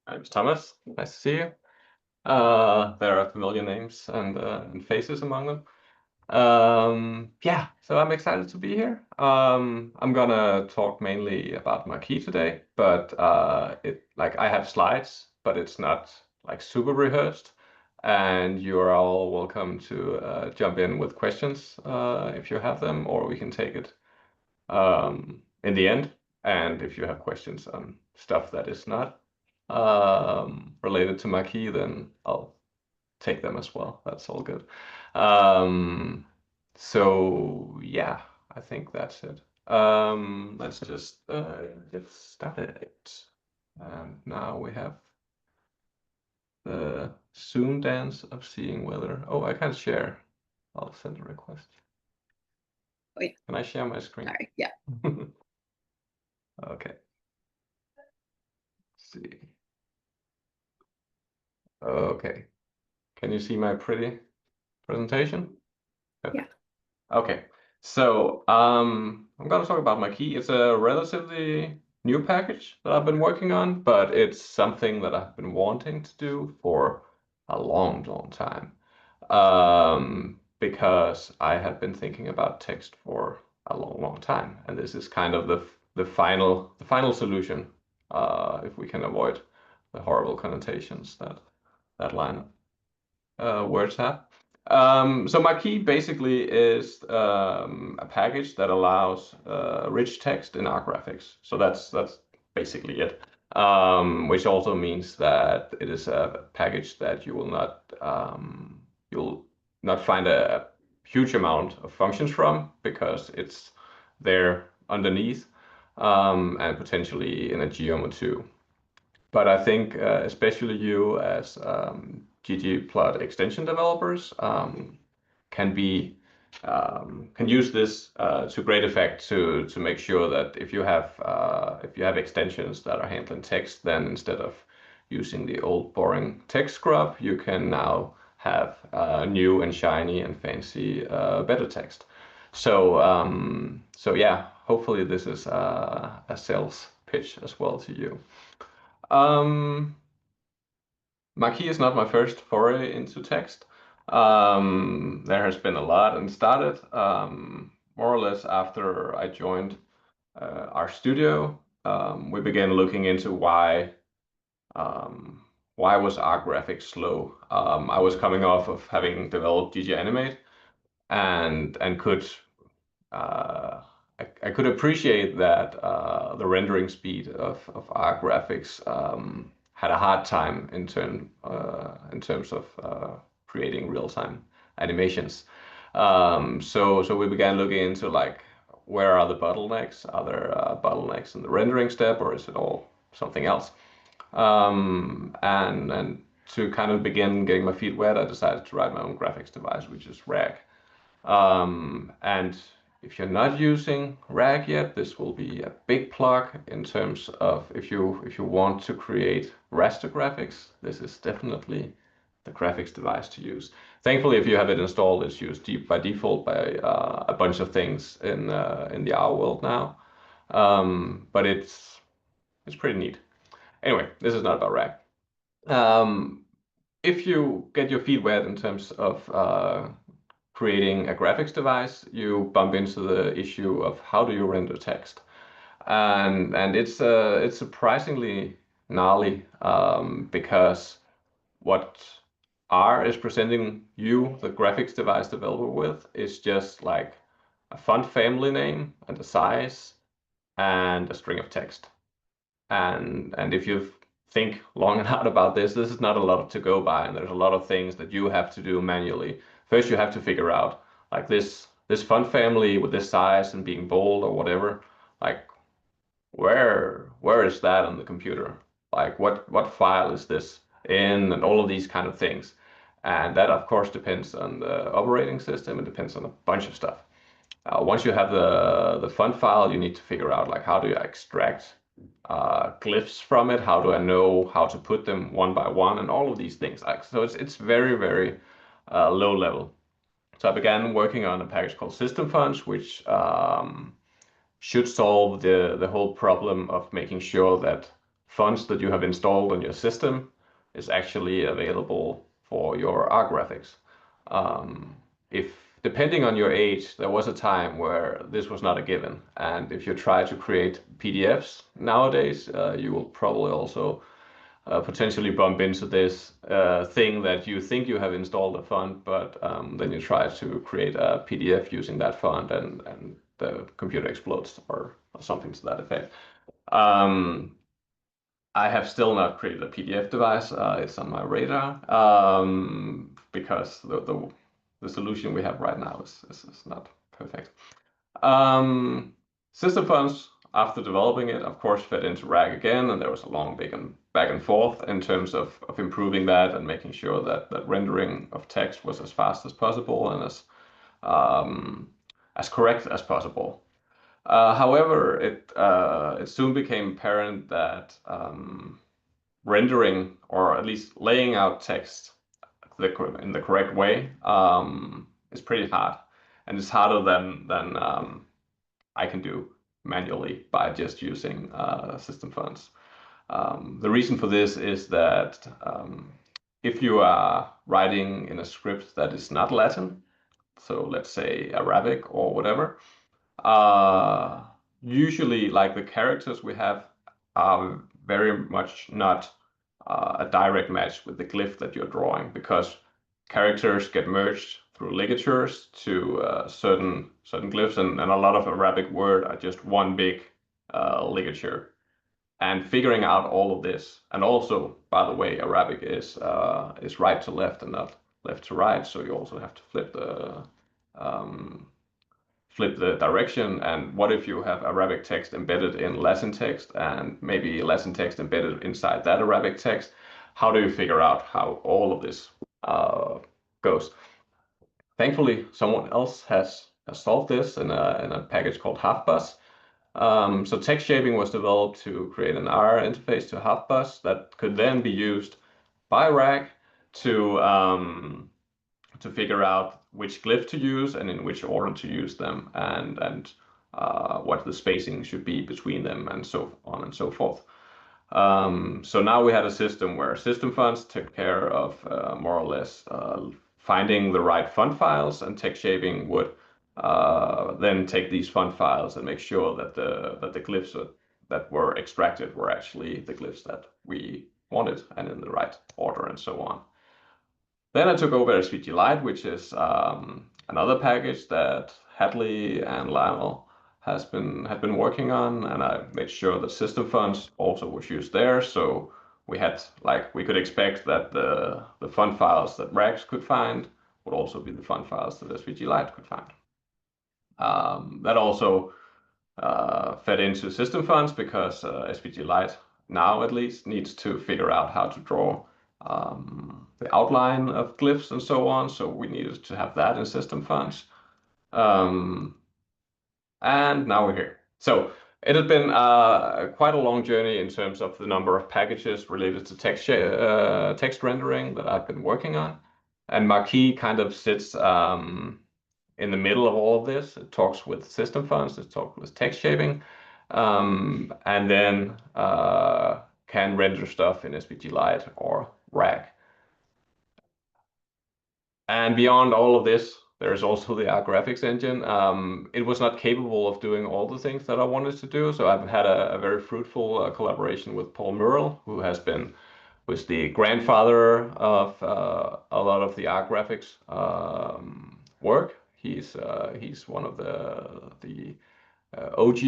I'm Thomas. Nice to see you. There are familiar names and faces among them. Yeah, so I'm excited to be here. I'm gonna talk mainly about marquee today, but I have slides, but it's not like super rehearsed. And you are all welcome to jump in with questions if you have them, or we can take it in the end. And if you have questions on stuff that is not related to marquee, then I'll take them as well. That's all good. Um, so yeah, I think that's it. Let's just get started. And now we have the Zoom dance of seeing whether. Oh, I can't share. I'll send a request. Oh, yeah. Can I share my screen? Sorry. Yeah. Okay. Let's see. Okay. Can you see my pretty presentation? Yeah. Okay. So I'm going to talk about marquee. It's a relatively new package that I've been working on, but it's something that I've been wanting to do for a long, long time. Because I have been thinking about text for a long, long time, and this is kind of the final solution, if we can avoid the horrible connotations that line words have. So marquee basically is a package that allows rich text in our graphics. So that's basically it. Which also means that it is a package that you'll not find a huge amount of functions from because it's there underneath and potentially in a geom or two. But I think especially you as ggplot extension developers can be can use this to great effect to make sure that if you have extensions that are handling text, then instead of using the old boring text scrub, you can now have new and shiny and fancy better text. So yeah, hopefully this is a sales pitch as well to you. Um, Marquee is not my first foray into text. There has been a lot and started more or less after I joined our studio. We began looking into why was our graphics slow. I was coming off of having developed GG Animate and could uh, I could appreciate that the rendering speed of our graphics had a hard time in terms of creating real-time animations. So we began looking into like where are the bottlenecks? Are there bottlenecks in the rendering step, or is it all something else? And to kind of begin getting my feet wet, I decided to write my own graphics device, which is RAG. And if you're not using RAG yet, this will be a big plug in terms of if you want to create raster graphics, this is definitely the graphics device to use. Thankfully, if you have it installed, it's used by default by a bunch of things in the R world now. But it's pretty neat. Anyway, this is not about RAG. Um, if you get your feet wet in terms of creating a graphics device, you bump into the issue of how do you render text, and it's surprisingly gnarly because what R is presenting you, the graphics device developer, with is just like a font family name and a size and a string of text. And if you think long and hard about this is not a lot to go by, and there's a lot of things that you have to do manually. First, you have to figure out like this font family with this size and being bold or whatever. Like where is that on the computer? Like what file is this in, and all of these kind of things. And that of course depends on the operating system. It depends on a bunch of stuff. Once you have the font file, you need to figure out like how do you extract glyphs from it? How do I know how to put them one by one, and all of these things? Like, so it's very very low level. So I began working on a package called System Fonts, which should solve the whole problem of making sure that fonts that you have installed on your system is actually available for your R graphics. If depending on your age, there was a time where this was not a given, and if you try to create PDFs nowadays, you will probably also potentially bump into this thing that you think you have installed a font, but then you try to create a PDF using that font, and the computer explodes or something to that effect. I have still not created a PDF device. It's on my radar because the solution we have right now is not perfect. System fonts, after developing it, of course, fed into RAG again, and there was a long back and forth in terms of improving that and making sure that rendering of text was as fast as possible and as correct as possible. However, it soon became apparent that rendering, or at least laying out text in the correct way, is pretty hard, and it's harder than I can do manually by just using system fonts. The reason for this is that if you are writing in a script that is not Latin, so let's say Arabic or whatever, uh, usually like the characters we have are very much not a direct match with the glyph that you're drawing, because characters get merged through ligatures to certain glyphs, and a lot of Arabic word are just one big ligature. And figuring out all of this, and also, by the way, Arabic is right to left and not left to right, so you also have to um, flip the direction. And what if you have Arabic text embedded in Latin text, and maybe Latin text embedded inside that Arabic text? How do you figure out how all of this goes? Thankfully, someone else has solved this in a package called HalfBus. So text shaping was developed to create an R interface to HalfBus that could then be used by RAG to figure out which glyph to use and in which order to use them, and what the spacing should be between them, and so on and so forth. So now we had a system where system fonts took care of more or less finding the right font files, and text shaping would then take these font files and make sure that the glyphs that were extracted were actually the glyphs that we wanted and in the right order, and so on. Then I took over SVG Lite, which is another package that Hadley and Lionel had been working on, and I made sure that system fonts also was used there. So we could expect that the font files that Rags could find would also be the font files that SVG Lite could find. That also fed into system fonts because SVG Lite now at least needs to figure out how to draw the outline of glyphs and so on. So we needed to have that in system fonts. And now we're here. So it had been quite a long journey in terms of the number of packages related to text rendering that I've been working on. And Marquee kind of sits in the middle of all of this. It talks with system fonts, it talks with text shaping, and then can render stuff in SVG Lite or RAG. And beyond all of this, there's also the R graphics engine. It was not capable of doing all the things that I wanted to do, so I've had a very fruitful collaboration with Paul Murrell, who was the grandfather of a lot of the R graphics work. He's one of the OG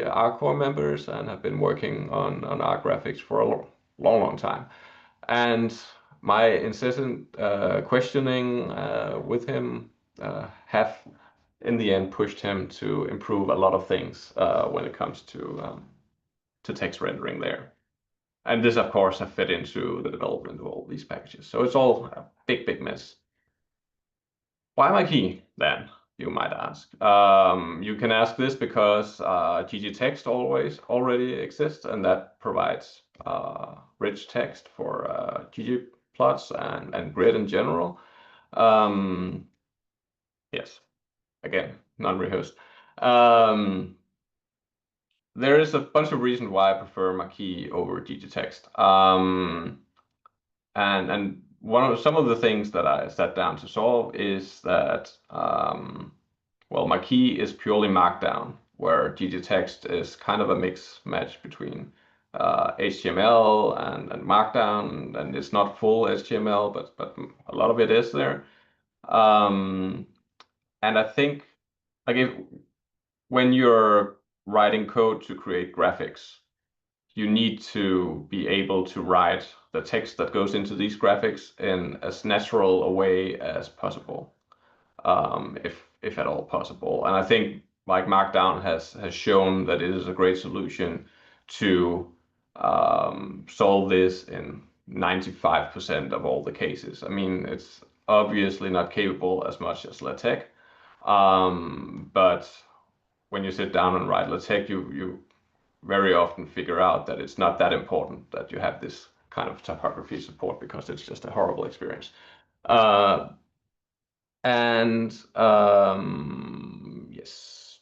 R core members and have been working on R graphics for a long time. And my incessant questioning with him have in the end pushed him to improve a lot of things when it comes to text rendering there. And this, of course, have fed into the development of all these packages. So it's all a big mess. Why Marquee then, you might ask? You can ask this because ggtext already exists, and that provides rich text for ggplots and grid in general. Yes, again, non-rehearsed. there is a bunch of reasons why I prefer marquee over ggtext. And some of the things that I sat down to solve is that well, marquee is purely markdown, where ggtext is kind of a mix match between HTML and markdown, and it's not full HTML, but a lot of it is there. Um, and I think like when you're writing code to create graphics, you need to be able to write the text that goes into these graphics in as natural a way as possible, if at all possible. And I think like Markdown has shown that it is a great solution to solve this in 95% of all the cases. I mean, it's obviously not capable as much as LaTeX, but when you sit down and write LaTeX, you very often figure out that it's not that important that you have this kind of typography support because it's just a horrible experience. Uh, and yes,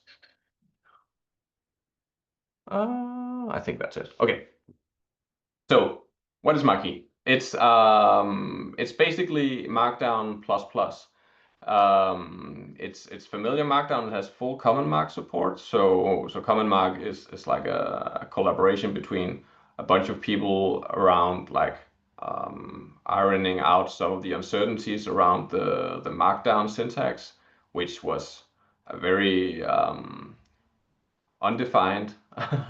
I think that's it. Okay, so what is Marquee? It's basically Markdown plus plus. It's familiar Markdown. It has full common mark support. So common mark is like a collaboration between a bunch of people around like ironing out some of the uncertainties around the Markdown syntax, which was a very undefined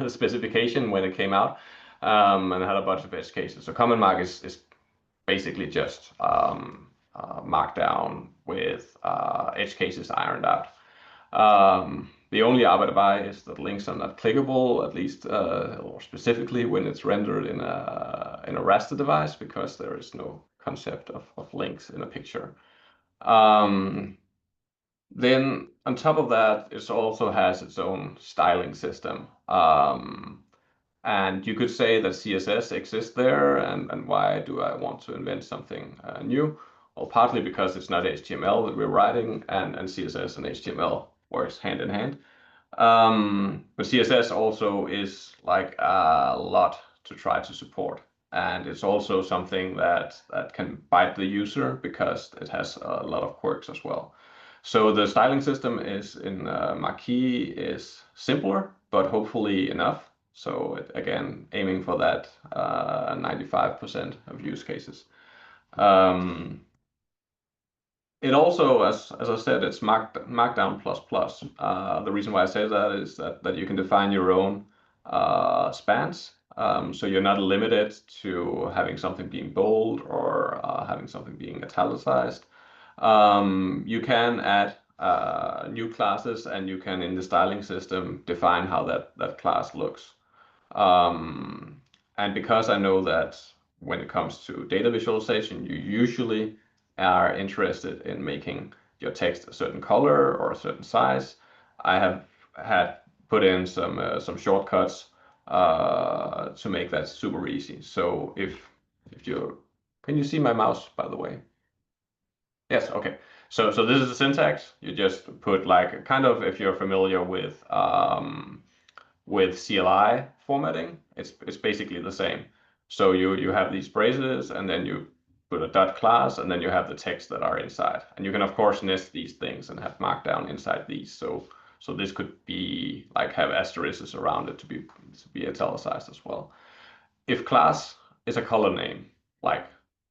specification when it came out, and had a bunch of edge cases. So common mark is basically just Markdown with edge cases ironed out. The only arbeit dabei is that links are not clickable, at least or specifically when it's rendered in a raster device, because there is no concept of links in a picture. Then on top of that, it also has its own styling system. And you could say that CSS exists there, and why do I want to invent something new? Well, partly because it's not HTML that we're writing, and CSS and HTML works hand in hand. But CSS also is like a lot to try to support. And it's also something that can bite the user because it has a lot of quirks as well. So the styling system is in Marquee is simpler, but hopefully enough. So again, aiming for that 95% of use cases. Um, it also, as I said, it's Markdown plus plus. The reason why I say that is that you can define your own spans. So you're not limited to having something being bold or having something being italicized. You can add new classes, and you can, in the styling system, define how that class looks. Um, and because I know that when it comes to data visualization, you usually are interested in making your text a certain color or a certain size, I have had put in some shortcuts to make that super easy. So if you can you see my mouse, by the way? Yes, okay. So this is the syntax. You just put like kind of, if you're familiar with CLI formatting, it's basically the same. So you have these braces, and then you put a dot class, and then you have the text that are inside. And you can of course nest these things and have markdown inside these. So this could be like have asterisks around it to be italicized as well. If class is a color name, like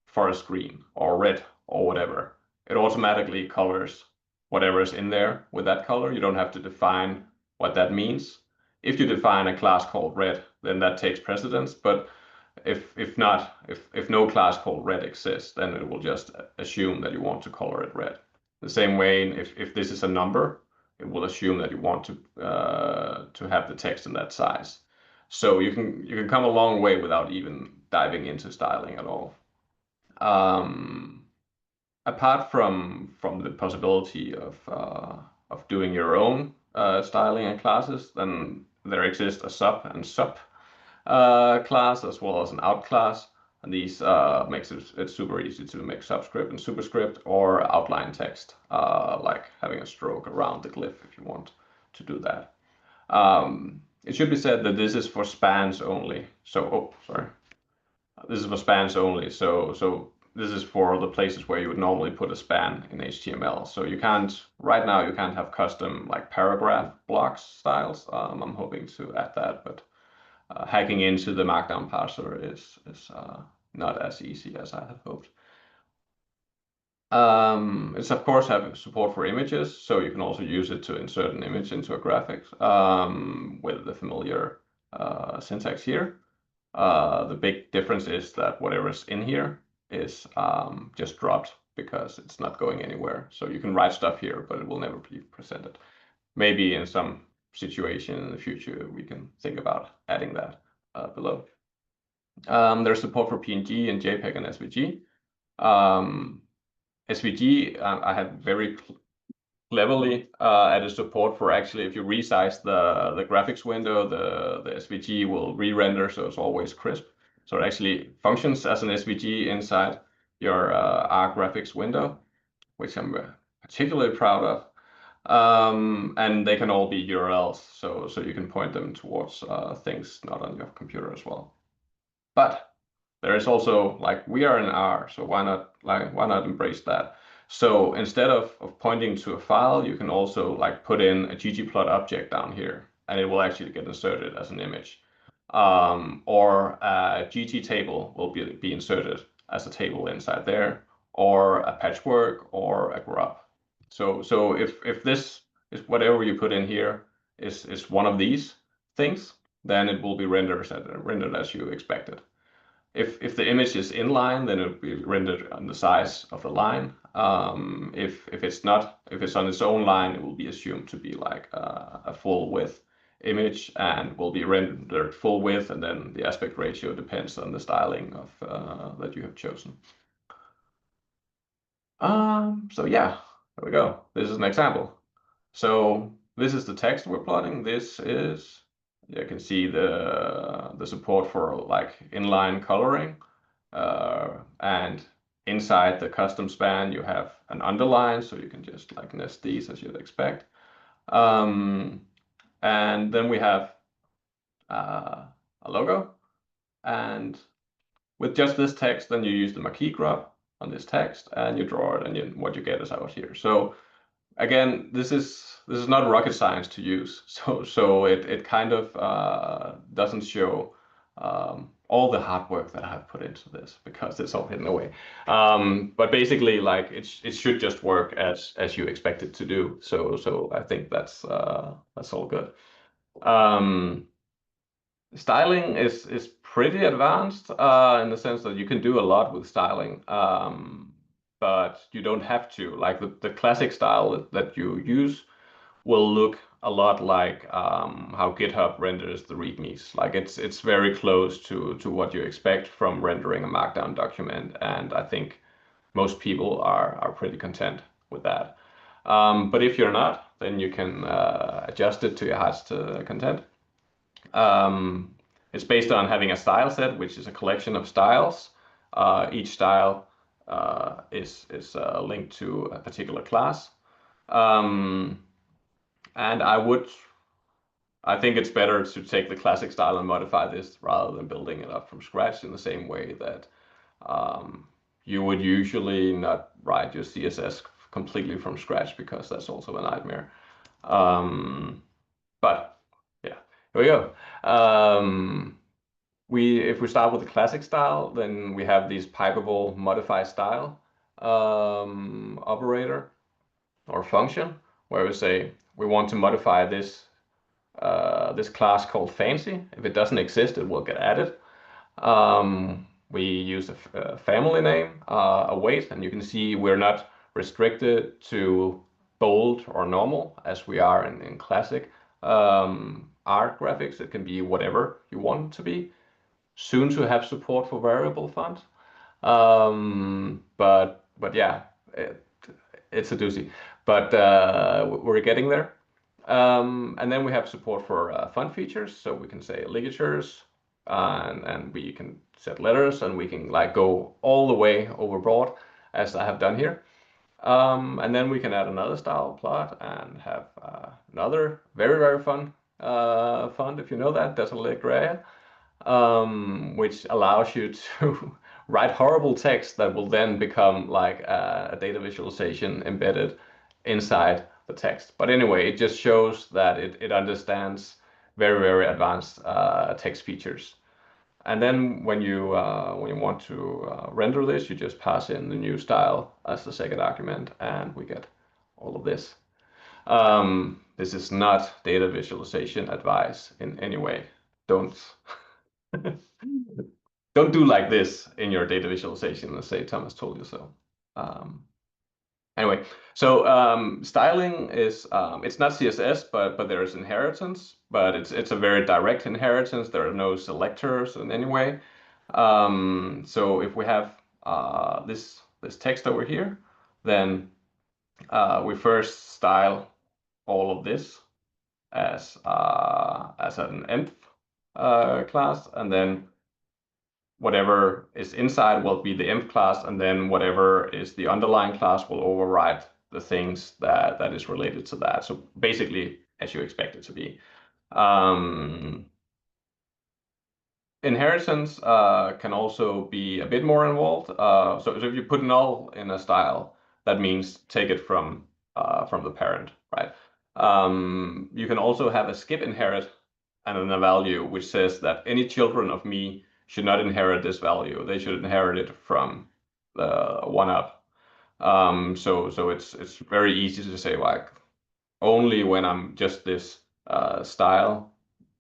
forest green or red or whatever, it automatically colors whatever is in there with that color. You don't have to define what that means. If you define a class called red, then that takes precedence. But if no class called red exists, then it will just assume that you want to color it red. The same way, if this is a number, it will assume that you want to have the text in that size. So you can come a long way without even diving into styling at all. Um, Apart from the possibility of doing your own styling and classes, then there exists a sub and sub class as well as an out class. And these makes it's super easy to make subscript and superscript or outline text, like having a stroke around the glyph if you want to do that. it should be said that this is for spans only. So, oh, sorry. This is for spans only. So this is for the places where you would normally put a span in HTML. So you can't, right now, you can't have custom like paragraph blocks styles. I'm hoping to add that, but hacking into the Markdown parser is not as easy as I had hoped. It's of course have support for images, so you can also use it to insert an image into a graphics with the familiar syntax here. The big difference is that whatever's in here is just dropped because it's not going anywhere. So you can write stuff here, but it will never be presented. Maybe in some situation in the future, we can think about adding that below. There's support for PNG and JPEG and SVG. SVG, I had very cleverly added support for actually if you resize the graphics window, the SVG will re-render, so it's always crisp. So it actually functions as an SVG inside your R graphics window, which I'm particularly proud of. And they can all be URLs, so you can point them towards things not on your computer as well. But there is also like we are in R, so why not embrace that? So instead of pointing to a file, you can also like put in a ggplot object down here, and it will actually get inserted as an image. Or a GT table will be inserted as a table inside there, or a patchwork or a grub. So if this is whatever you put in here is one of these things, then it will be rendered as you expected. If the image is inline, then it will be rendered on the size of the line. If it's not, if it's on its own line, it will be assumed to be like a full width image and will be rendered full width, and then the aspect ratio depends on the styling of that you have chosen. So yeah, there we go. This is an example. So this is the text we're plotting. This is, you can see the support for like inline coloring. And inside the custom span, you have an underline, so you can just like nest these as you'd expect. And then we have a logo. And with just this text, then you use the marquee grub on this text and you draw it, and what you get is out here. So again, this is not rocket science to use. So it kind of doesn't show all the hard work that I have put into this because it's all hidden away. But basically, like it should just work as you expect it to do. So I think that's all good. Styling is pretty advanced in the sense that you can do a lot with styling, but you don't have to. Like the classic style that you use will look a lot like how GitHub renders the READMEs. Like it's very close to what you expect from rendering a Markdown document, and I think most people are pretty content with that. But if you're not, then you can adjust it to your heart's content. It's based on having a style set, which is a collection of styles. Each style is linked to a particular class. Um, and I think it's better to take the classic style and modify this rather than building it up from scratch in the same way that you would usually not write your CSS completely from scratch because that's also a nightmare. But yeah, here we go. If we start with the classic style, then we have these pipeable modify style operator or function where we say we want to modify this class called fancy. If it doesn't exist, it will get added. We use a family name, a weight, and you can see we're not restricted to bold or normal as we are in classic art graphics. It can be whatever you want it to be. Soon to have support for variable font. But yeah, it's a doozy. But we're getting there. And then we have support for font features, so we can say ligatures, and we can set letters, and we can like go all the way overboard, as I have done here. And then we can add another style plot and have another very fun font, if you know that, Desallegrae, which allows you to write horrible text that will then become like a data visualization embedded inside the text. But anyway, it just shows that it understands very, very advanced text features. And then when you want to render this, you just pass in the new style as the second argument, and we get all of this. This is not data visualization advice in any way. Don't don't do like this in your data visualization and say Thomas told you so. Anyway, so styling is it's not CSS, but there is inheritance, but it's a very direct inheritance. There are no selectors in any way. So if we have this text over here, then we first style all of this as an env class, and then whatever is inside will be the env class, and then whatever is the underlying class will override the things that is related to that. So basically, as you expect it to be. Inheritance can also be a bit more involved. So if you put null in a style, that means take it from the parent, right? You can also have a skip inherit and then a value which says that any children of me should not inherit this value. They should inherit it from the one up. So it's very easy to say like only when I'm just this style,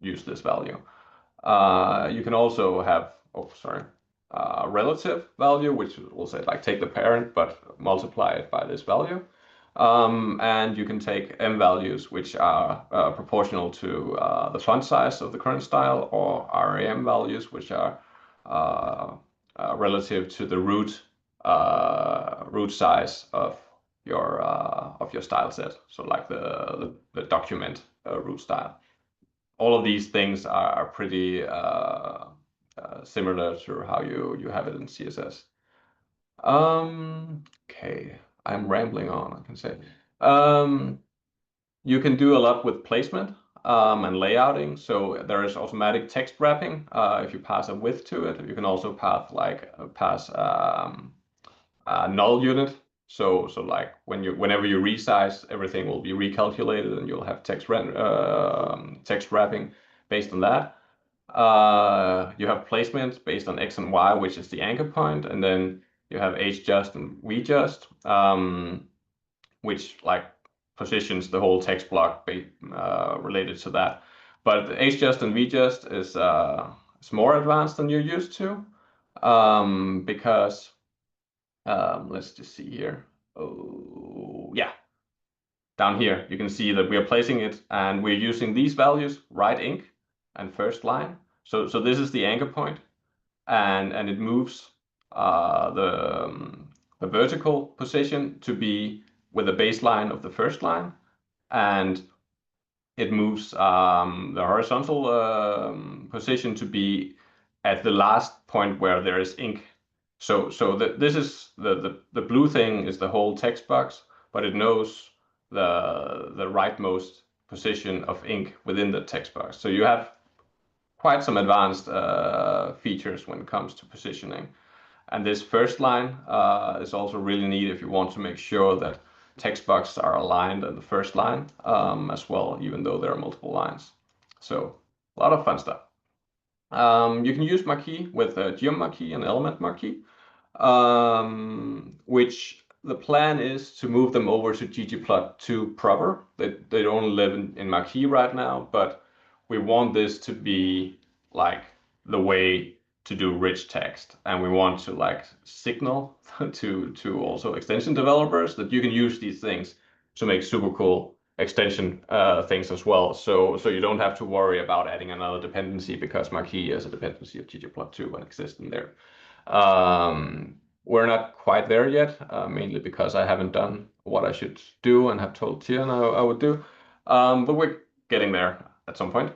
use this value. You can also have, relative value, which will say like take the parent but multiply it by this value. And you can take m values, which are proportional to the font size of the current style, or RAM values, which are relative to the root size of your style set. So like the document root style. All of these things are pretty similar to how you have it in CSS. Okay, I'm rambling on, I can say. You can do a lot with placement and layouting. So there is automatic text wrapping if you pass a width to it. You can also pass a null unit. So like whenever you resize, everything will be recalculated, and you'll have text wrapping based on that. You have placements based on X and Y, which is the anchor point, and then you have HJust and VJust, which like positions the whole text block related to that. But HJust and VJust is more advanced than you're used to, because let's just see here. Oh, yeah. Down here, you can see that we are placing it, and we're using these values, right ink and first line. So this is the anchor point, and it moves the vertical position to be with the baseline of the first line, and it moves the horizontal position to be at the last point where there is ink. So this is the blue thing is the whole text box, but it knows the rightmost position of ink within the text box. So you have quite some advanced features when it comes to positioning. And this first line is also really neat if you want to make sure that text boxes are aligned in the first line as well, even though there are multiple lines. So a lot of fun stuff. You can use marquee with a geom marquee and element marquee, which the plan is to move them over to ggplot2 proper. They don't live in marquee right now, but we want this to be like the way to do rich text, and we want to like signal to also extension developers that you can use these things to make super cool extension things as well. So you don't have to worry about adding another dependency, because marquee is a dependency of ggplot2 and exists in there. We're not quite there yet, mainly because I haven't done what I should do and have told Tian I would do. But we're getting there at some point.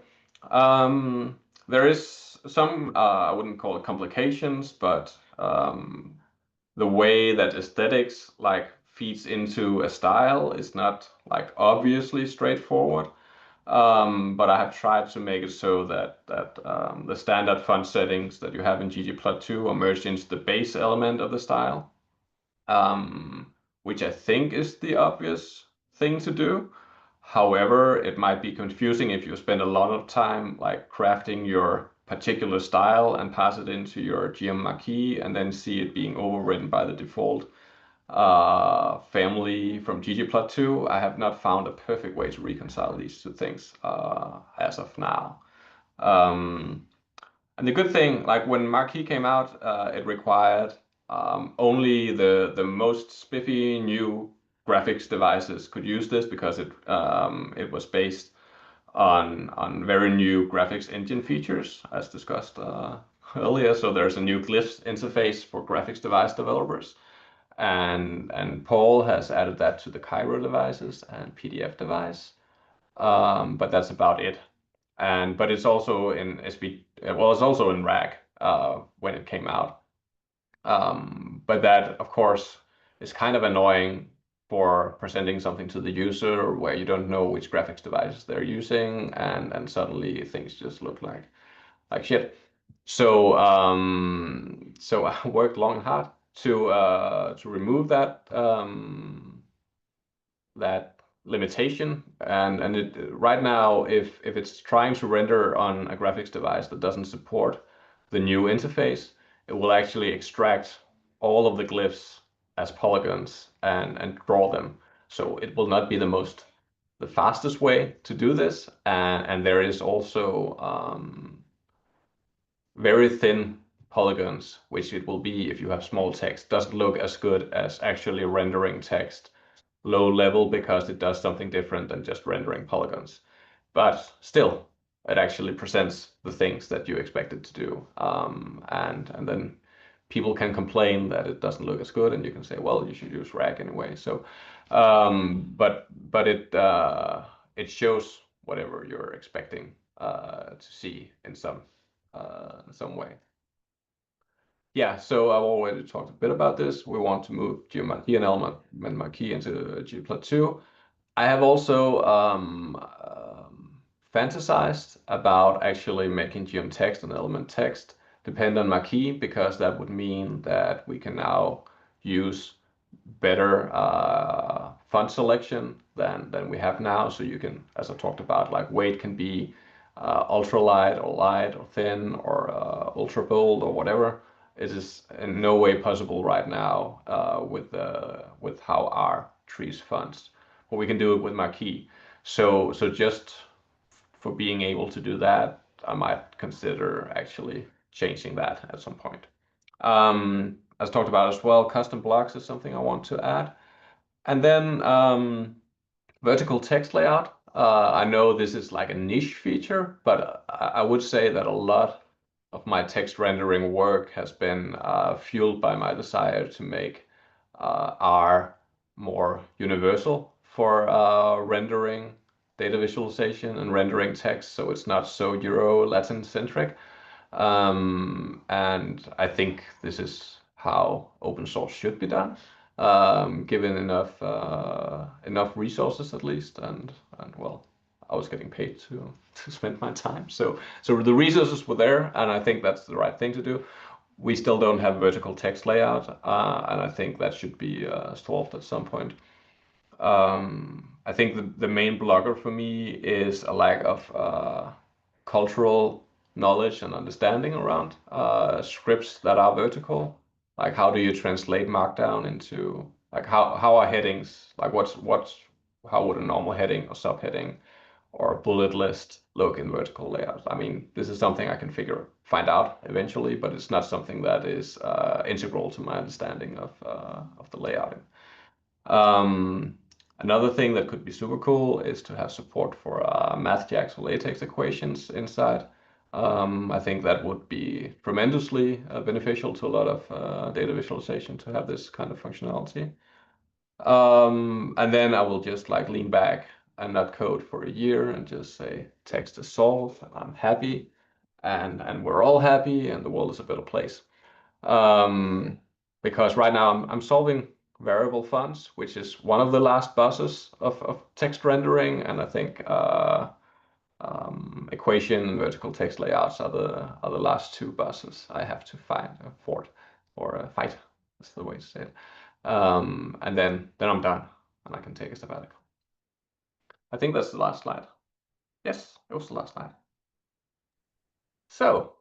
There is some, I wouldn't call it complications, but the way that aesthetics like feeds into a style is not like obviously straightforward. But I have tried to make it so that the standard font settings that you have in ggplot2 are merged into the base element of the style, which I think is the obvious thing to do. However, it might be confusing if you spend a lot of time like crafting your particular style and pass it into your GM marquee and then see it being overridden by the default family from ggplot2. I have not found a perfect way to reconcile these two things as of now. Um, and the good thing, like when Marquee came out, it required only the most spiffy new graphics devices could use this because it was based on very new graphics engine features, as discussed earlier. So there's a new glyphs interface for graphics device developers, and Paul has added that to the Cairo devices and PDF device. But that's about it. But it's also in SB, well, it's also in RAG when it came out. But that, of course, is kind of annoying for presenting something to the user where you don't know which graphics devices they're using, and suddenly things just look like shit. So I worked long and hard to remove that limitation, and it right now, if it's trying to render on a graphics device that doesn't support the new interface, it will actually extract all of the glyphs as polygons and draw them. So it will not be the fastest way to do this, and there is also very thin polygons, which it will be if you have small text. Doesn't look as good as actually rendering text low level because it does something different than just rendering polygons. But still, it actually presents the things that you expect it to do. And then people can complain that it doesn't look as good, and you can say, well, you should use RAG anyway. So, but it shows whatever you're expecting to see in some way. Yeah, so I've already talked a bit about this. We want to move geometry and element marquee into ggplot2. I have also fantasized about actually making geom text and element text depend on marquee, because that would mean that we can now use better font selection than we have now. So you can, as I talked about, like weight can be ultra light or thin or ultra bold or whatever. It is in no way possible right now with how our trees fonts. But we can do it with marquee. So just for being able to do that, I might consider actually changing that at some point. As talked about as well, custom blocks is something I want to add. And then vertical text layout. I know this is like a niche feature, but I would say that a lot of my text rendering work has been fueled by my desire to make R more universal for rendering data visualization and rendering text, so it's not so Euro-Latin centric. And I think this is how open source should be done, given enough resources at least, and well, I was getting paid to spend my time, so the resources were there, and I think that's the right thing to do. We still don't have vertical text layout, and I think that should be solved at some point. I think the main blocker for me is a lack of cultural knowledge and understanding around scripts that are vertical. Like, how do you translate Markdown into, like, how are headings, like how would a normal heading or subheading or a bullet list look in vertical layout? I mean, this is something I can find out eventually, but it's not something that is integral to my understanding of the layouting. Another thing that could be super cool is to have support for MathJax or LaTeX equations inside. I think that would be tremendously beneficial to a lot of data visualization to have this kind of functionality. And then I will just like lean back and not code for a year and just say text is solved and I'm happy, and we're all happy and the world is a better place. Um, because right now I'm solving variable fonts, which is one of the last bosses of text rendering, and I think equation and vertical text layouts are the last two bosses I have to find fort or fight. That's the way to say it. And then I'm done and I can take a sabbatical. I think that's the last slide. Yes, it was the last slide. So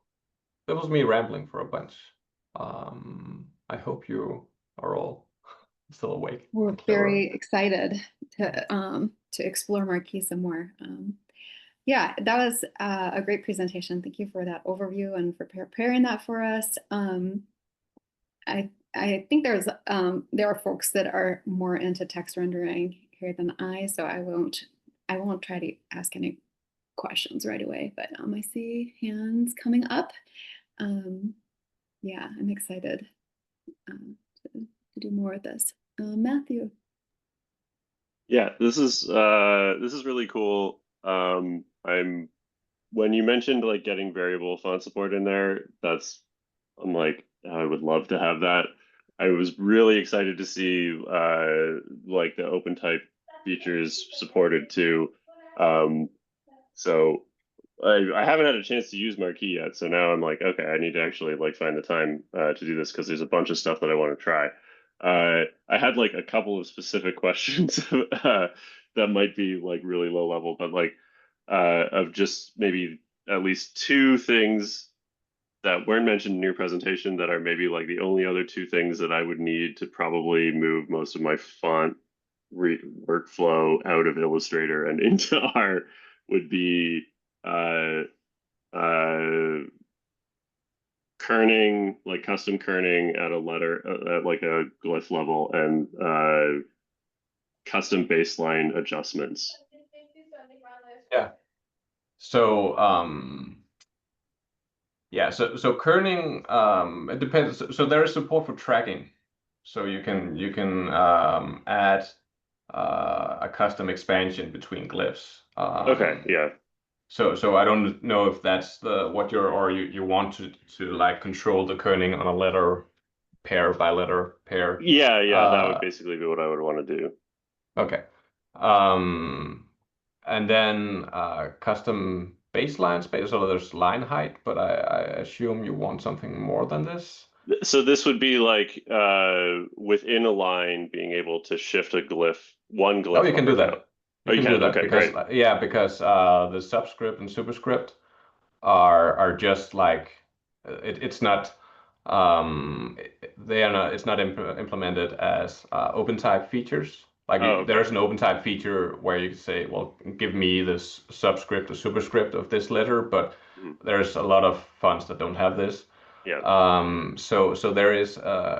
that was me rambling for a bunch. I hope you are all still awake We're and clever. very excited to explore marquee some more. Yeah, that was a great presentation. Thank you for that overview and for preparing that for us. I think there are folks that are more into text rendering here than I, so I won't try to ask any questions right away. But I see hands coming up. Yeah, I'm excited to do more of this. Matthew. Yeah, this is really cool. I'm when you mentioned like getting variable font support in there, I'm like, I would love to have that. I was really excited to see like the open type features supported too. Um, so I haven't had a chance to use Marquee yet, so now I'm like, okay, I need to actually like find the time to do this because there's a bunch of stuff that I want to try. I had like a couple of specific questions that might be like really low level, but like of just maybe at least two things that weren't mentioned in your presentation that are maybe like the only other two things that I would need to probably move most of my font workflow out of Illustrator and into R would be uh, uh, kerning, like custom kerning at a letter, at like a glyph level, and custom baseline adjustments. Yeah. So yeah, so kerning it depends. So there is support for tracking. So you can add a custom expansion between glyphs. Okay, yeah, So I don't know if that's the what you're or you want to like control the kerning on a letter pair by letter pair. yeah, that would Uh, basically be what I would want to do. okay. Um, and then custom baseline space. So there's line height, but I assume you want something more than this. So this would be like within a line being able to shift a glyph, one Oh, glyph you can up or do down. that. Oh, You you can do can? that Okay, because great. yeah, because the subscript and superscript are just like it's not they are not it's not implemented as open type features. Like Oh, okay. there's an open type feature where you can say, well, give me this subscript or superscript of this letter, but Mhm. there's a lot of fonts that don't have this. Yeah. So there is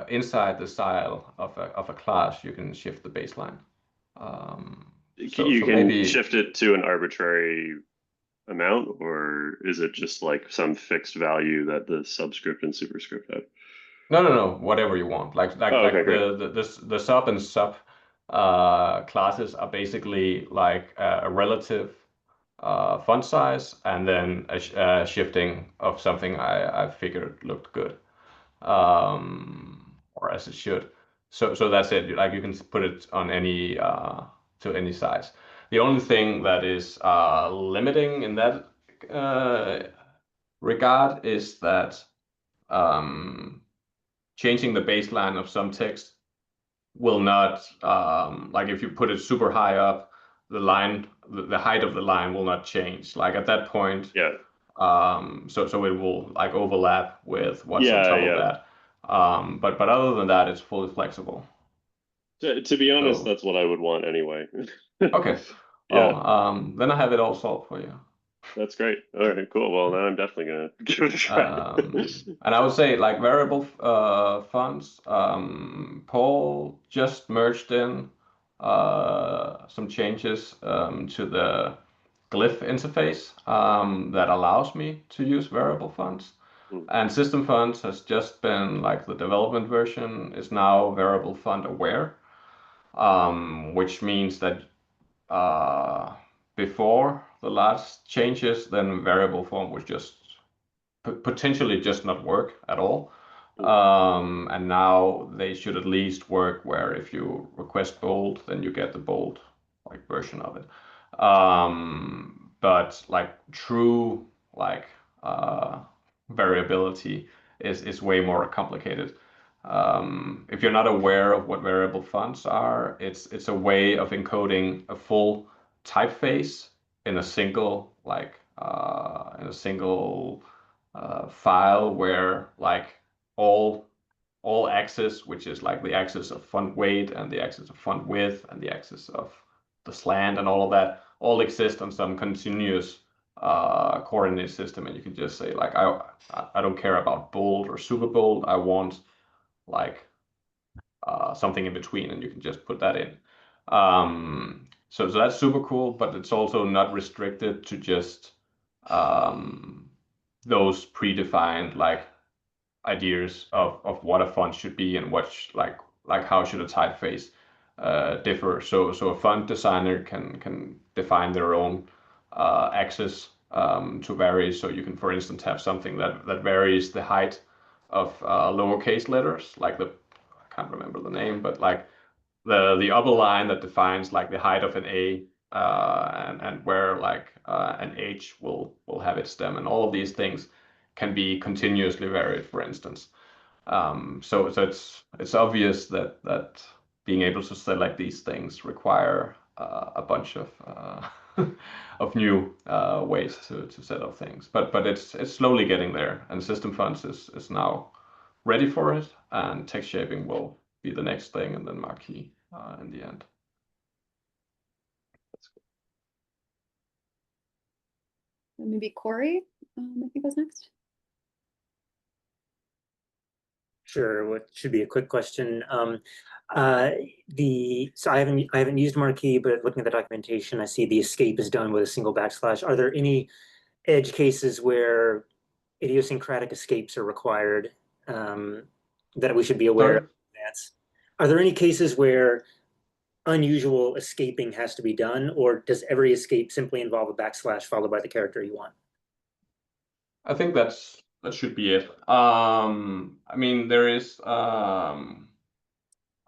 inside the style of a class you can shift the baseline. You So can maybe shift it to an arbitrary amount, or is it just like some fixed value that the subscript and superscript have? no, whatever you want. Oh, okay, great. The sub and sub classes are basically like a relative font size and then a shifting of something I figured looked good, or as it should. So that's it. Like you can put it on any to any size. The only thing that is limiting in that regard is that um, changing the baseline of some text will not like if you put it super high up, the height of the line will not change. Like at that point, Yeah. so it will like overlap with what's on Yeah, top of yeah. that. But other than that, it's fully flexible. To be honest, So that's what I would want anyway. okay, Yeah, well then I have it all solved for you. that's great. All right, cool. Well, now I'm definitely gonna give it a try. And I would say like variable fonts, Paul just merged in some changes to the glyph interface that allows me to use variable fonts. Hmm. And system fonts has just been like the development version is now variable font aware, which means that uh, before the last changes, then variable font was just potentially just not work at all. Hmm. And now they should at least work where if you request bold, then you get the bold like version of it. but like true like variability is way more complicated. If you're not aware of what variable fonts are, it's a way of encoding a full typeface in a single file where like all all axis, which is like the axis of font weight and the axis of font width and the axis of the slant and all of that, all exist on some continuous coordinate system, and you can just say like I don't care about bold or super bold. I want like something in between, and you can just put that in. So that's super cool, but it's also not restricted to just those predefined like ideas of what a font should be and what like how should a typeface differ. So a font designer can define their own axis to vary. So you can, for instance, have something that varies the height of lowercase letters, like I can't remember the name, but like the upper line that defines like the height of an A and where like an H will have its stem, and all of these things can be continuously varied, for instance. So it's obvious that being able to select these things require a bunch of of new ways to set up things. But it's slowly getting there, and System Fonts is now ready for it, and text shaping will be the next thing, and then marquee in the end. Maybe Corey, I think was next. Sure. What should be a quick question. So I haven't used marquee, but looking at the documentation, I see the escape is done with a single backslash. Are there any edge cases where idiosyncratic escapes are required that we should be aware of in advance? Are there any cases where unusual escaping has to be done, or does every escape simply involve a backslash followed by the character you want? I think that should be it. I mean, there is. I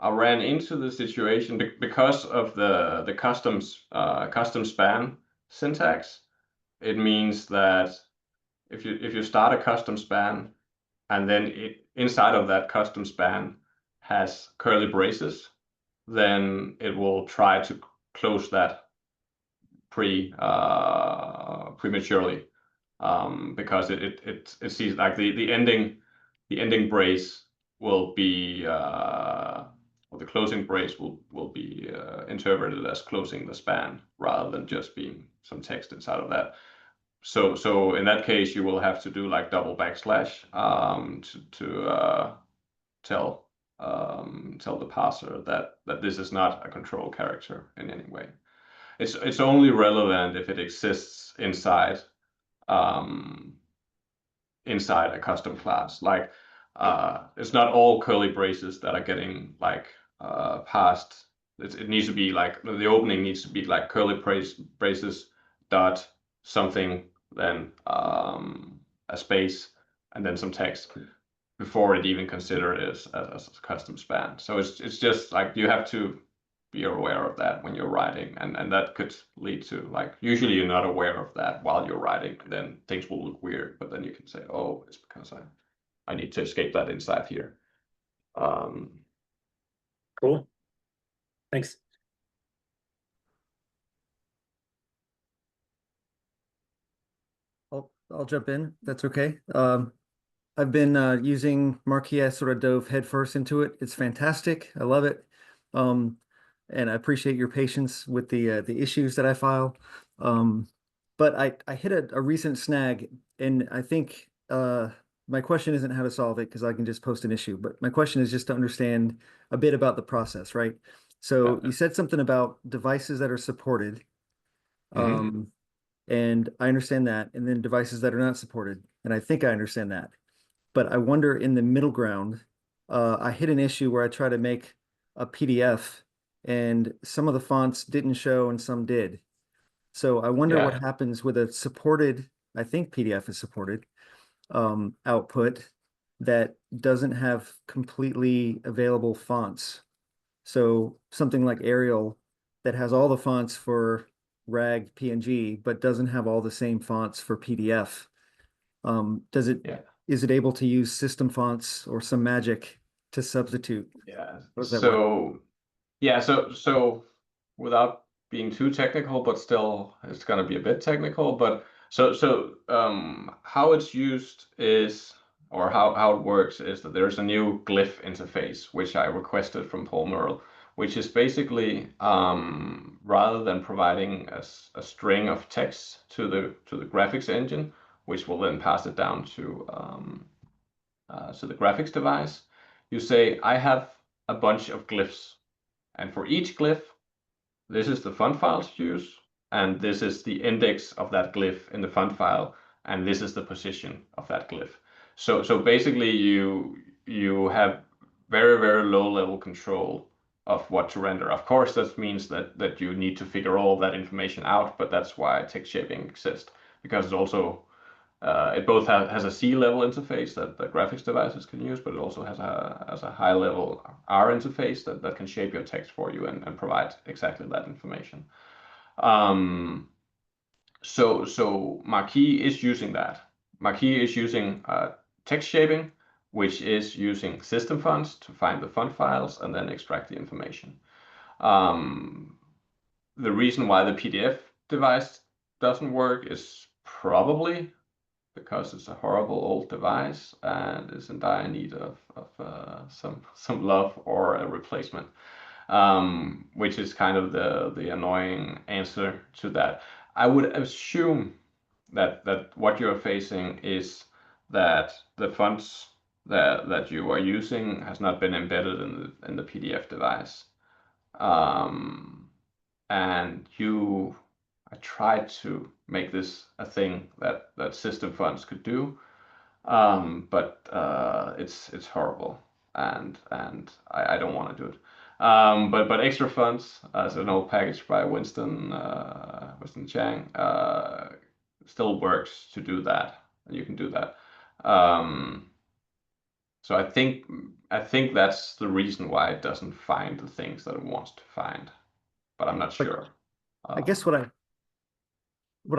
ran into the situation because of the custom span syntax. It means that if you start a custom span and then inside of that custom span has curly braces, then it will try to close that prematurely because it sees like the ending brace will be or the closing brace will be interpreted as closing the span rather than just being some text inside of that. So in that case, you will have to do like double backslash to tell the parser that this is not a control character in any way. It's only relevant if it exists inside inside a custom class. Like it's not all curly braces that are getting like passed. It needs to be like the opening needs to be like curly braces dot something, then a space, and then some text before it even considered it as a custom span. So it's just like you have to be aware of that when you're writing, and that could lead to like usually you're not aware of that while you're writing, then things will look weird, but then you can say, oh, it's because I need to escape that inside here. Cool. Thanks. I'll jump in. That's okay. I've been using Marquee. I sort of dove headfirst into it. It's fantastic. I love it. And I appreciate your patience with the issues that I file. But I hit a recent snag, and I think my question isn't how to solve it because I can just post an issue. But my question is just to understand a bit about the process, right? So you said something about devices that are supported. And I understand that, and then devices that are not supported, and I think I understand that. But I wonder in the middle ground, I hit an issue where I try to make a PDF, and some of the fonts didn't show and some did. So I wonder what happens with a supported, I think PDF is supported, output that doesn't have completely available fonts. So something like Arial that has all the fonts for RAG PNG, but doesn't have all the same fonts for PDF. Yeah. Is it able to use system fonts or some magic to substitute? Yeah. How does that work? So yeah, so without being too technical, but still it's gonna be a bit technical, but how it's used is, or how it works is that there's a new glyph interface which I requested from Paul Merle, which is basically rather than providing a string of text to the graphics engine, which will then pass it down to the graphics device, you say I have a bunch of glyphs, and for each glyph, this is the font file to use, and this is the index of that glyph in the font file, and this is the position of that glyph. So basically you have very low level control of what to render. Of course, that means that you need to figure all that information out, but that's why text shaping exists, because it's also it both has a C-level interface that the graphics devices can use, but it also has a high-level R interface that can shape your text for you and provide exactly that information. So Marquee is using that. Marquee is using text shaping, which is using system fonts to find the font files and then extract the information. The reason why the PDF device doesn't work is probably because it's a horrible old device and is in dire need of some love or a replacement, which is kind of the annoying answer to that. I would assume that what you're facing is that the fonts that you are using has not been embedded in the PDF device, and I tried to make this a thing that system fonts could do, but it's horrible, and I don't want to do it. But extra fonts, as an old package by Winston Chang, still works to do that, and you can do that. So I think that's the reason why it doesn't find the things that it wants to find, but I'm not sure. I guess what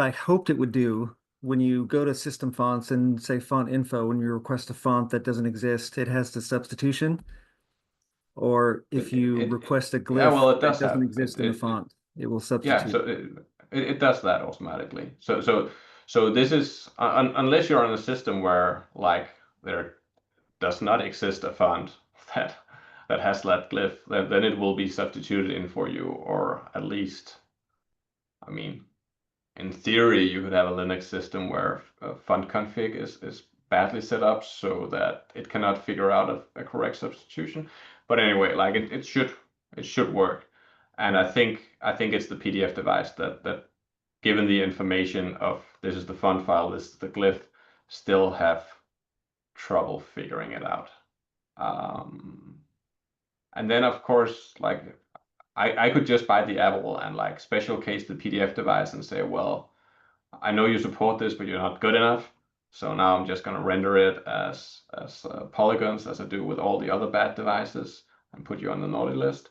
I hoped it would do when you go to system fonts and say font info, when you request a font that doesn't exist, it has the substitution. Or if you request a Yeah, glyph well, it that does doesn't have exist in the font, it will yeah, substitute. so it does that automatically. So this is unless you're on a system where like there does not exist a font that has that glyph, then it will be substituted in for you, or at least, I mean, in theory, you could have a Linux system where font config is badly set up so that it cannot figure out a correct substitution. But anyway, like it should work. And I think it's the PDF device that given the information of this is the font file, this is the glyph, still have trouble figuring it out. And then of course, like I could just buy the Apple and like special case the PDF device and say, well, I know you support this, but you're not good enough. So now I'm just going to render it as polygons as I do with all the other bad devices and put you on the naughty list.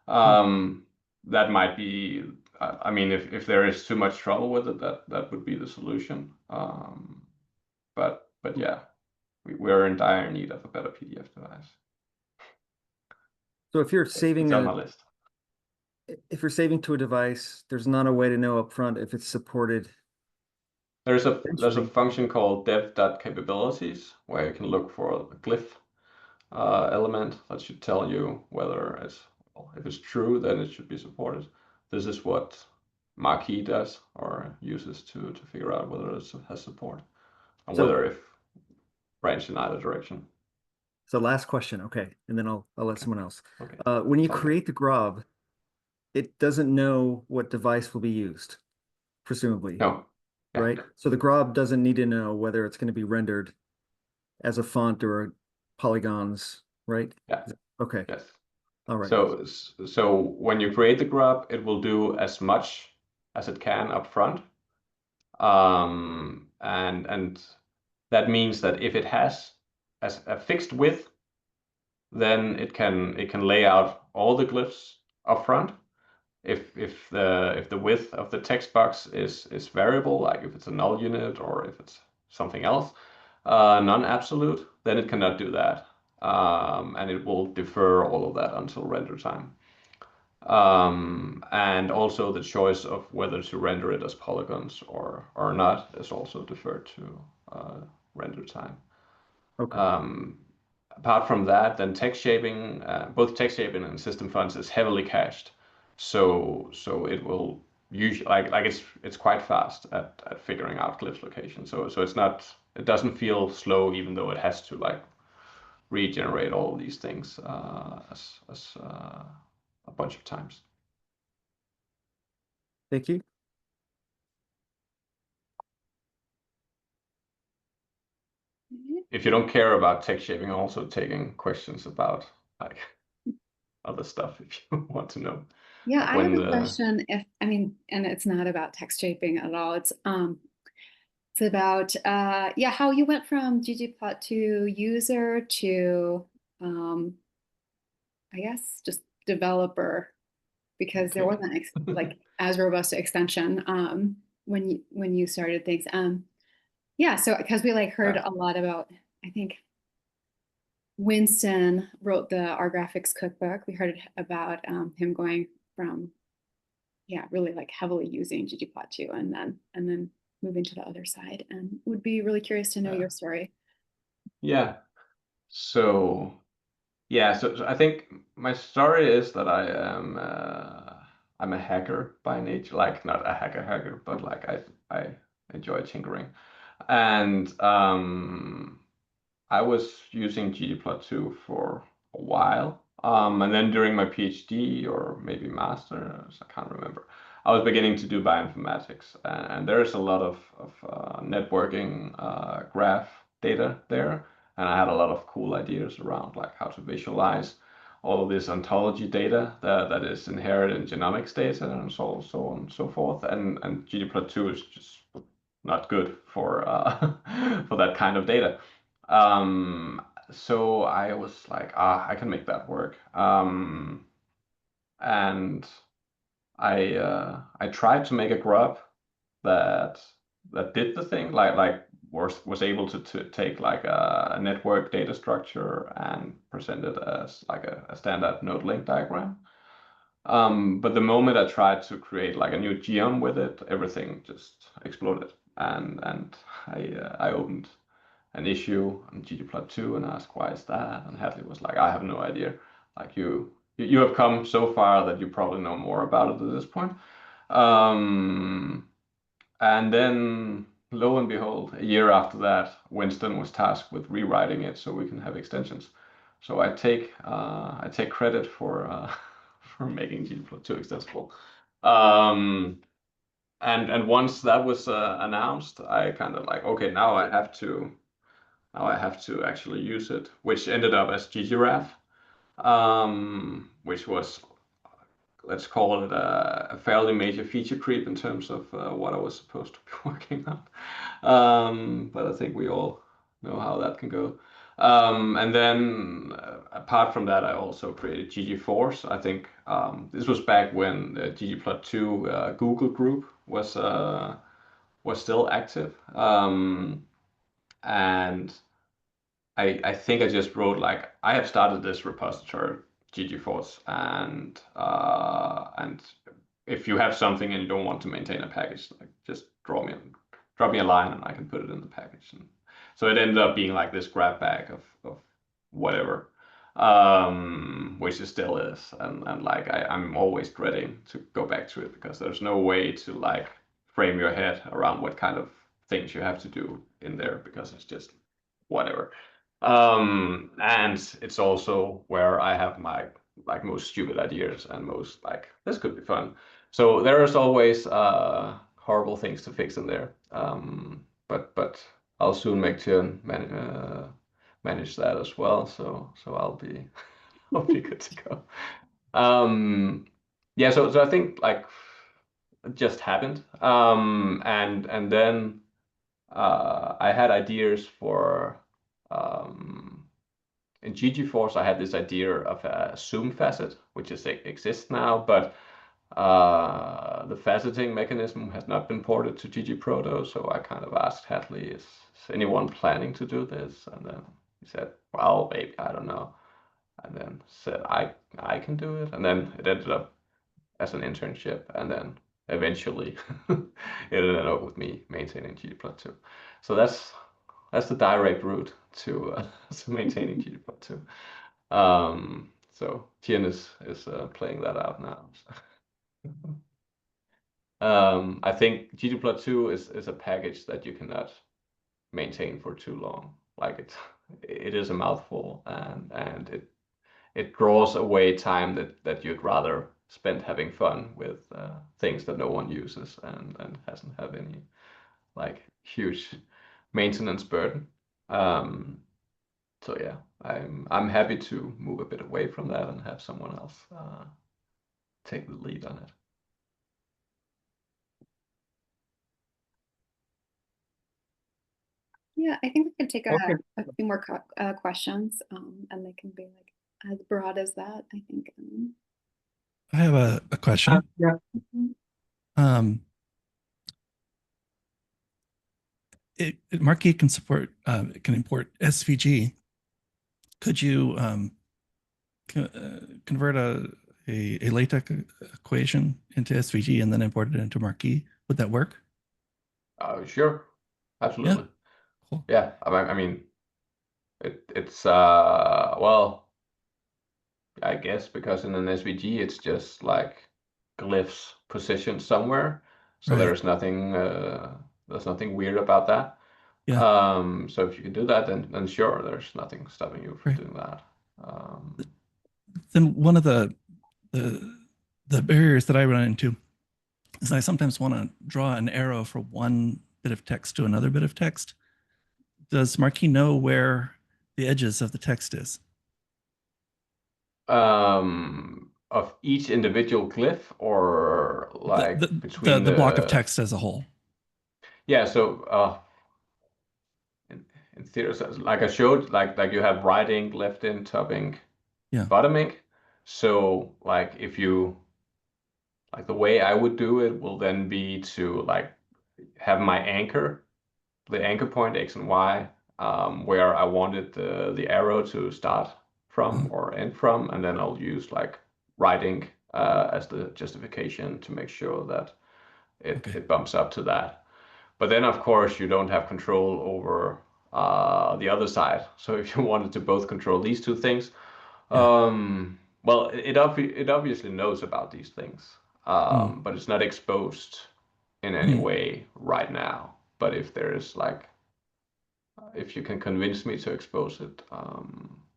That might be, I mean, if there is too much trouble with it, that would be the solution. But yeah, we're in dire need of a better PDF device. So if you're It's saving on my list. if you're saving to a device, there's not a way to know upfront if it's supported. There's a Eventually. function called dev.capabilities where you can look for a glyph element that should tell you whether if it's true, then it should be supported. This is what Marquee does or uses to figure out whether it has support and So- whether if branch in either direction. So last question, okay, and then I'll let someone else. Okay. When you Sounds create the grob, it doesn't know what device will be used, presumably, No. Yeah. right? So the grob doesn't need to know whether it's going to be rendered as a font or polygons, right? Yeah. Okay. Yes. All right. So when you create the grob, it will do as much as it can up front. And that means that if it has as a fixed width, then it can lay out all the glyphs up front. if the width of the text box is variable, like if it's a null unit or if it's something else, non-absolute, then it cannot do that, and it will defer all of that until render time. And also the choice of whether to render it as polygons or not is also deferred to render time. Okay. Apart from that, then text shaping, both text shaping and system fonts is heavily cached, so it will usually like it's quite fast at figuring out glyphs location. So it's not, it doesn't feel slow, even though it has to like regenerate all of these things as a bunch of times. Thank you. If you don't care about text shaping, I'm also taking questions about like other stuff if you want to know. Yeah, Like I when have a the question and it's not about text shaping at all. It's about yeah, how you went from ggplot2 user to I guess just developer, because there Okay. wasn't like as robust an extension when you started things. Yeah, so because we like heard Yeah. a lot about, I think Winston wrote the R graphics cookbook. We heard about him going from, yeah, really like heavily using ggplot2 and then moving to the other side, and would be really curious to know Yeah. your story. Yeah. So yeah, so I think my story is that I'm a hacker by nature, like not a hacker, but like I enjoy tinkering. And I was using ggplot2 for a while. And then during my PhD or maybe master's, I can't remember, I was beginning to do bioinformatics. And there's a lot of networking graph data there. And I had a lot of cool ideas around like how to visualize all of this ontology data that is inherent in genomics data and so on and so forth. And ggplot2 is just not good for for that kind of data. Um, so I was like, I can make that work. And I tried to make a grub that did the thing, like was able to take like a network data structure and present it as like a standard node link diagram. But the moment I tried to create like a new geom with it, everything just exploded, and I opened an issue on ggplot2 and asked why is that, and Hadley was like, I have no idea. Like you have come so far that you probably know more about it at this point. And then lo and behold, a year after that, Winston was tasked with rewriting it so we can have extensions. So I take credit for for making ggplot2 extensible. And once that was announced, I kind of like, okay, now I have to actually use it, which ended up as gggraph, which was, let's call it a fairly major feature creep in terms of what I was supposed to be working on. But I think we all know how that can go. And then apart from that, I also created ggforce. I think this was back when the ggplot2 Google group was still active. And I think I just wrote like, I have started this repository ggforce, and if you have something and you don't want to maintain a package, like just drop me a line and I can put it in the package. And so it ended up being like this grab bag of whatever, which it still is, and like I'm always dreading to go back to it because there's no way to like frame your head around what kind of things you have to do in there because it's just whatever. And it's also where I have my like most stupid ideas and most like this could be fun. So there is always horrible things to fix in there. But I'll soon make Tjern manage that as well. So I'll be I'll be good to go. Yeah. So I think like it just happened. And then I had ideas for in ggforce. I had this idea of a zoom facet, which exists now, but The faceting mechanism has not been ported to ggplot2, so I kind of asked Hadley, is anyone planning to do this? And then he said, well, maybe, I don't know. And then said, I can do it. And then it ended up as an internship, and then eventually it ended up with me maintaining ggplot2. So that's the direct route to maintaining ggplot2. So Tien is playing that out now. I think ggplot2 is a package that you cannot maintain for too long. Like it is a mouthful, and it draws away time that you'd rather spend having fun with things that no one uses and hasn't have any like huge maintenance burden. So yeah, I'm happy to move a bit away from that and have someone else take the lead on it. Yeah, I think we could take Okay. a few more questions, and they can be like as broad as that, I think. I have a question. Yeah. Um, Marquee can support can import SVG. Could you convert a LaTeX equation into SVG and then import it into Marquee? Would that work? Sure, absolutely. Yeah. Cool. Yeah, I mean, it's well, I guess because in an SVG it's just like glyphs positioned somewhere, so Right. there's nothing weird about that. Yeah. So if you can do that, then sure, there's nothing stopping you from Right. doing that. Then one of the barriers that I run into is I sometimes want to draw an arrow from one bit of text to another bit of text. Does Marquee know where the edges of the text is? Of each individual glyph, or like between the block of text as a whole? Yeah, so in theory, so like I showed, like you have right ink, left ink, top ink, Yeah. bottom ink. So like if you like the way I would do it will then be to like have my anchor, the anchor point X and Y, where I wanted the arrow to start from or end from, and then I'll use like right ink as the justification to make sure that it bumps up to that. But then, of course, you don't have control over the other side. So if you wanted to both control these two things, well, it obviously knows about these things, but it's not exposed in any way right now. But if there is like, if you can convince me to expose it,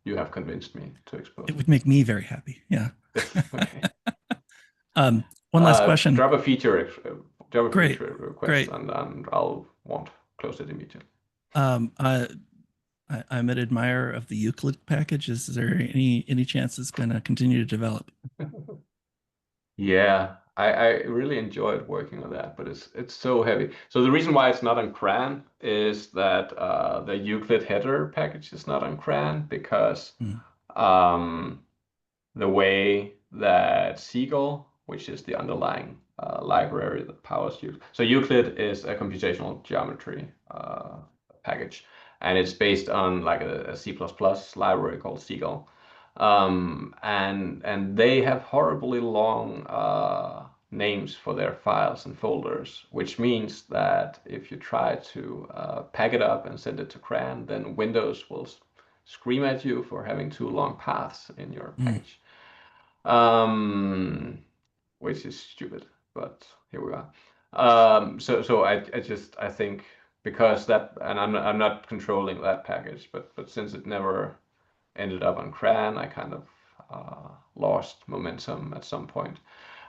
you have convinced me to expose it. It would make me very happy. Yeah. Okay. One last question. Drop a feature Great. request, Great. and I'll won't close it immediately. I'm an admirer of the Euclid package. Is there any chance it's going to continue to develop? Yeah, I really enjoyed working on that, but it's so heavy. So the reason why it's not on CRAN is that the Euclid header package is not on CRAN because the way that Seagull, which is the underlying library that powers Euclid. So Euclid is a computational geometry package, and it's based on like a C++ library called Seagull. And they have horribly long names for their files and folders, which means that if you try to pack it up and send it to CRAN, then Windows will scream at you for having too long paths in your package, which is stupid, but here we are. So I think because that, and I'm not controlling that package, but since it never ended up on CRAN, I kind of lost momentum at some point.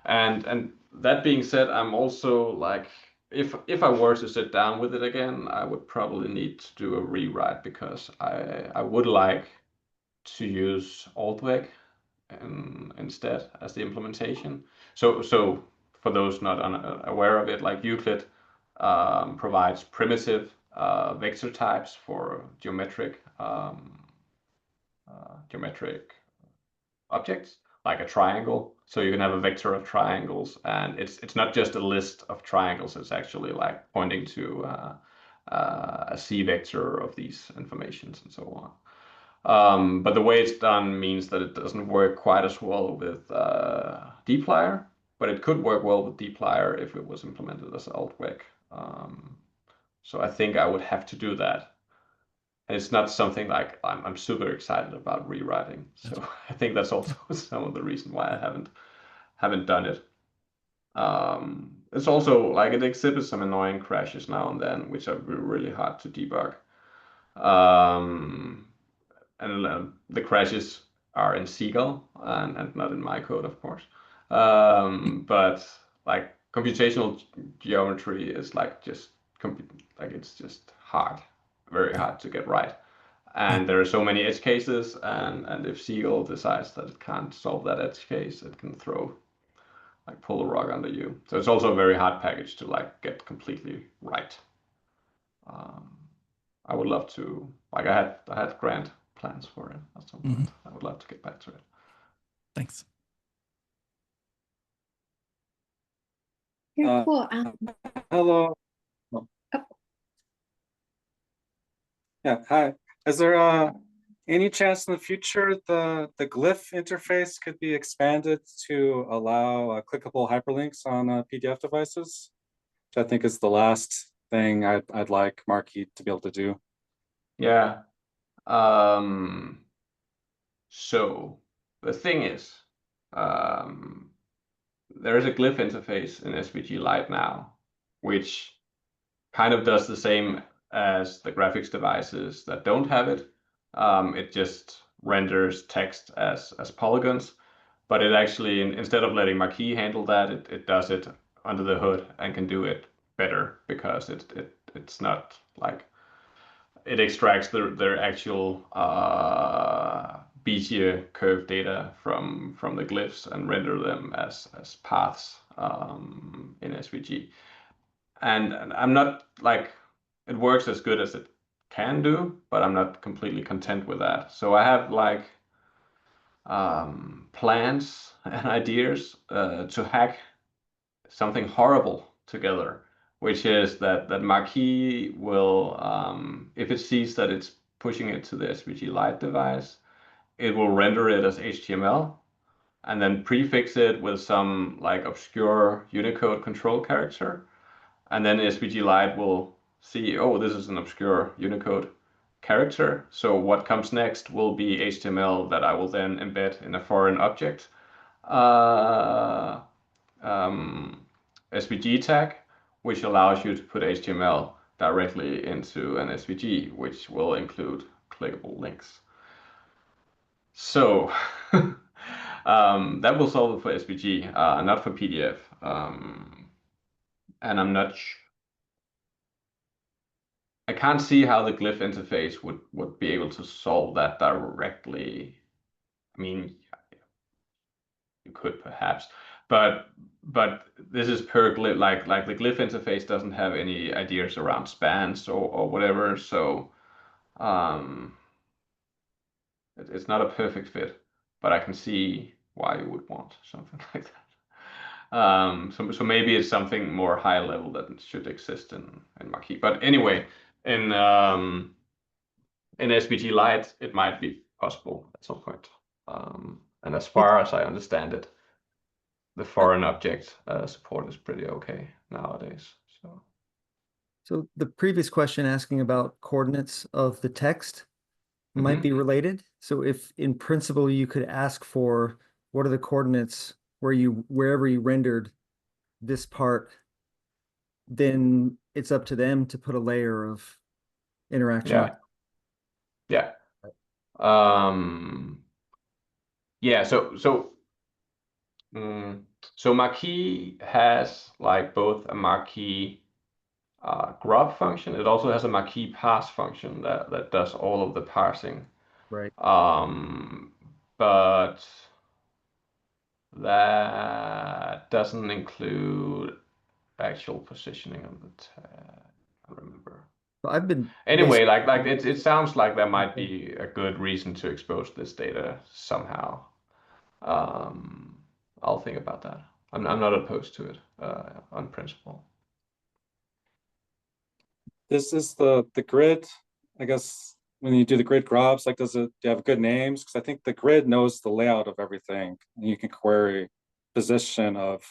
And that being said, I'm also like, if I were to sit down with it again, I would probably need to do a rewrite because I would like to use Altweg instead as the implementation. So for those not aware of it, like Euclid provides primitive vector types for geometric objects, like a triangle. So you can have a vector of triangles, and it's not just a list of triangles. It's actually like pointing to a C vector of these informations and so on. But the way it's done means that it doesn't work quite as well with dplyr, but it could work well with dplyr if it was implemented as alt-vec. So I think I would have to do that. And it's not something like I'm super excited about rewriting. So I think that's also some of the reason why I haven't done it. It's also like it exhibits some annoying crashes now and then, which are really hard to debug. And the crashes are in Seagull and not in my code, of course. But like computational geometry is like just like it's just hard, very hard to get right. And there are so many edge cases, and if Seagull decides that it can't solve that edge case, it can pull the rug under you. So it's also a very hard package to like get completely right. I would love to, like I had grand plans for it at some point. I would love to get back to it. Thanks. Yeah, cool. Hello. Oh. Yeah, hi. Is there any chance in the future the glyph interface could be expanded to allow clickable hyperlinks on PDF devices? Which I think is the last thing I'd like Marquee to be able to do. Yeah. So the thing is, there is a glyph interface in SVG Lite now, which kind of does the same as the graphics devices that don't have it. It just renders text as polygons, but it actually, instead of letting Marquee handle that, it does it under the hood and can do it better because it's not like it extracts their actual Bezier curve data from the glyphs and render them as paths in SVG. And I'm not like it works as good as it can do, but I'm not completely content with that. So I have like plans and ideas to hack something horrible together, which is that Marquee will, if it sees that it's pushing it to the SVG Lite device, it will render it as HTML and then prefix it with some like obscure Unicode control character. And then SVG Lite will see, oh, this is an obscure Unicode character. So what comes next will be HTML that I will then embed in a foreign object. SVG tag, which allows you to put HTML directly into an SVG, which will include clickable links. So that will solve it for SVG, not for PDF. And I'm not. I can't see how the glyph interface would be able to solve that directly. I mean, you could perhaps, but this is per glyph. Like the glyph interface doesn't have any ideas around spans or whatever, so it's not a perfect fit. But I can see why you would want something like that. So maybe it's something more high level that should exist in Marquee. But anyway, in SVG Lite, it might be possible at some point. And as far as I understand it, the foreign object support is pretty okay nowadays. So the previous question asking about coordinates of the text might be related. So if in principle you could ask for what are the coordinates wherever you rendered this part, then it's up to them to put a layer of interaction. Yeah. Yeah. Yeah. So Marquee has like both a Marquee grub function. It also has a Marquee parse function that does all of the parsing. Right. But that doesn't include actual positioning of the tag. I remember. I've been Anyway, like it sounds like there might be a good reason to expose this data somehow. I'll think about that. I'm not opposed to it on principle. This is the grid, I guess, when you do the grid grabs, like, do you have good names? Because I think the grid knows the layout of everything. And you can query position of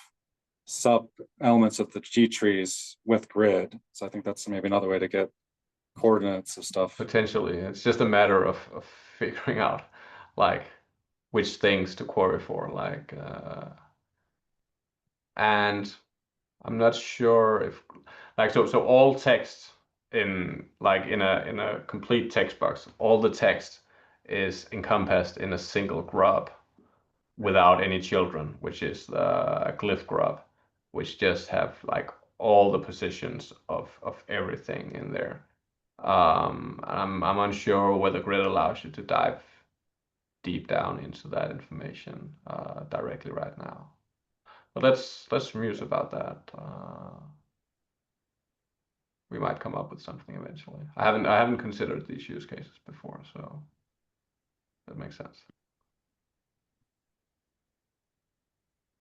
sub elements of the G trees with grid. So I think that's maybe another way to get coordinates of stuff. Potentially, it's just a matter of figuring out like which things to query for, like, and I'm not sure if like so all text in like in a complete text box, all the text is encompassed in a single grub without any children, which is the glyph grub, which just have like all the positions of everything in there. I'm unsure whether grid allows you to dive deep down into that information directly right now. But let's muse about that. We might come up with something eventually. I haven't considered these use cases before, so that makes sense.